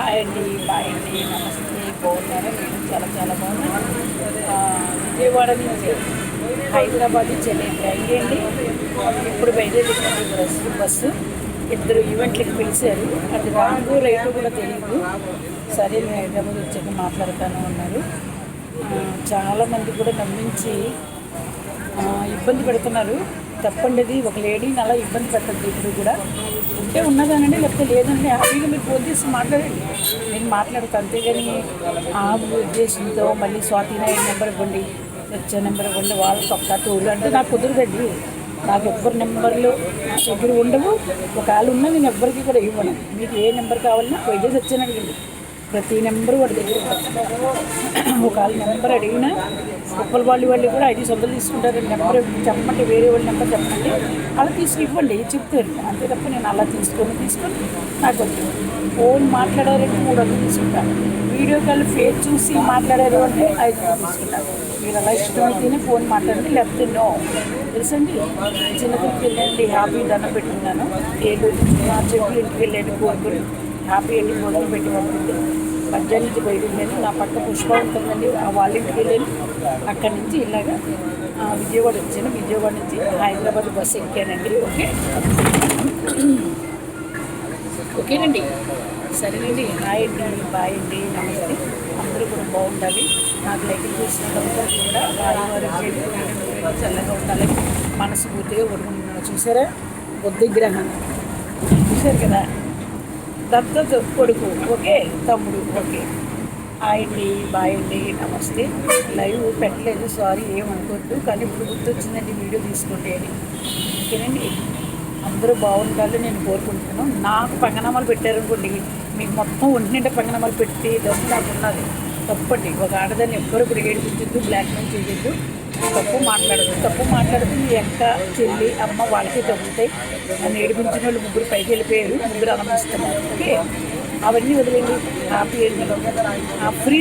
Hi అండి, bye అండి, నమస్తే. బాగున్నారా? నేను చాలా చాలా బాగున్నాను. విజయవాడ నుంచి హైదరాబాద్ చెన్నై ట్రైన్ అండి. ఇప్పుడు బయలుదేరింది బస్సు. ఇద్దరు ఈవెంట్లకి పిలిచారు. అది రాంగు రైటు కూడా తెలియదు. సరే నేను హైదరాబాద్ వచ్చాక మాట్లాడతాను అన్నారు. చాలామంది కూడా నమ్మించి ఇబ్బంది పెడుతున్నారు. తప్పండి, అది ఒక లేడీని అలా ఇబ్బంది పెట్టద్దు. ఇప్పుడు కూడా ఉంటే ఉన్నదానండి, లేకపోతే లేదండి. హ్యాపీగా మీరు ఫోన్ చేసి మాట్లాడండి, నేను మాట్లాడతాను. అంతేగాని ఆ ఉద్దేశంతో మళ్ళీ స్వాతి నాయుడు నెంబర్ ఇవ్వండి, వచ్చే నెంబర్ ఇవ్వండి, వాళ్ళ పక్క టూర్లు అంటే నాకు కుదరదండి. నాకు ఎవ్వరి నెంబర్లు నా దగ్గర ఉండవు. ఒకవేళ ఉన్నా నేను ఎవ్వరికి కూడా ఇవ్వను. మీకు ఏ నెంబర్ కావాలన్నా వైద్యులు వచ్చాను అడిగింది. ప్రతి నెంబరు వాడి దగ్గర ఉంటుంది. ఒకవేళ నెంబర్ అడిగినా ఉప్పల వాళ్ళు కూడా 500 తీసుకుంటారు. నెంబర్ చెప్పమంటే వేరే వాళ్ళ నెంబర్ చెప్పండి, అలా తీసుకు ఇవ్వండి చెప్తారు. అంతే తప్ప నేను అలా తీసుకొని నాకు ఫోన్ మాట్లాడారంటే 300 తీసుకుంటాను. వీడియో కాల్ ఫేస్ చూసి మాట్లాడారు అంటే 500 తీసుకుంటాను. మీరు అలా ఇష్టమైతేనే ఫోన్ మాట్లాడండి, లేకపోతే నో. తెలుసండి, చిన్నదికి వెళ్ళండి, హ్యాపీ దండం పెట్టుకున్నాను. ఏడు మా చెట్లు ఇంటికి వెళ్ళండి, కోరుకుని హ్యాపీ వెళ్ళి భోజనం పెట్టి పంపింది. మధ్యాహ్నం నుంచి బయలుదేరాను. నా పక్క పుష్ప ఉంటుందండి, వాళ్ళ ఇంటికి వెళ్ళాను. అక్కడి నుంచి ఇలాగా విజయవాడ వచ్చాను. విజయవాడ నుంచి హైదరాబాద్ బస్సు ఎక్కానండి. ఓకేనండి, సరేనండి. హాయ్ అండి, బాయ్ అండి, నమస్తే. అందరూ కూడా బాగుండాలి. నాకు లైక్ చేసినందుకు కూడా ఆరోగ్యం చల్లగా ఉండాలి. మనస్ఫూర్తిగా ఉడుకుంటున్నాను. చూసారా, బుద్ధి గ్రహం చూసారు కదా, దత్తత కొడుకు, ఓకే, తమ్ముడు, ఓకే. హాయ్ అండి, బాయ్ అండి, నమస్తే. లైవ్ పెట్టలేదు, సారీ, ఏమనుకోవద్దు. కానీ ఇప్పుడు గుర్తొచ్చిందండి వీడియో తీసుకుంటే అని. ఓకేనండి, అందరూ బాగుండాలని నేను కోరుకుంటున్నాను. నాకు పంగనామాలు పెట్టారనుకోండి, మీకు మొత్తం ఒంటినింటే పంగనామాలు పెట్టి దశ నాకు ఉన్నది. తప్పండి. ఒక ఆడదాన్ని ఎవ్వరు ఇప్పుడు ఏడిపించద్దు, బ్లాక్మెయిల్ చేయొద్దు, తప్పు మాట్లాడదు. మీ అక్క, చెల్లి, అమ్మ వాళ్ళకే తగ్గుతాయి. నన్ను ఏడిపించిన వాళ్ళు 3 పైకి వెళ్ళిపోయారు, 3 ఆనందిస్తున్నారు. ఓకే, అవన్నీ వదిలేండి. హ్యాపీ అండి. ఫ్రీ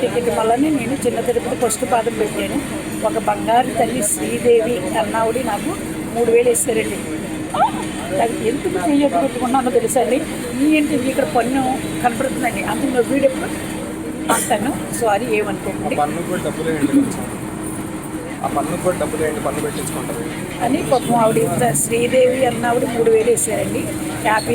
టికెట్ వల్లనే నేను చిన్న తిరుపతి ఫస్ట్ పాదం పెట్టాను. ఒక బంగారు తల్లి శ్రీదేవి అన్నావుడి నాకు 3000 వేస్తారండి. అది ఎందుకు చెయ్యొద్దు పెట్టుకున్నానో తెలుసా అండి. ఈ ఏంటి ఇక్కడ పన్ను కనపడుతుందండి, అందులో వీడియో అంటాను, సారీ, ఏమనుకోండి అని. పాపం ఆవిడ శ్రీదేవి అన్నావిడ 3000 వేసారండి. హ్యాపీ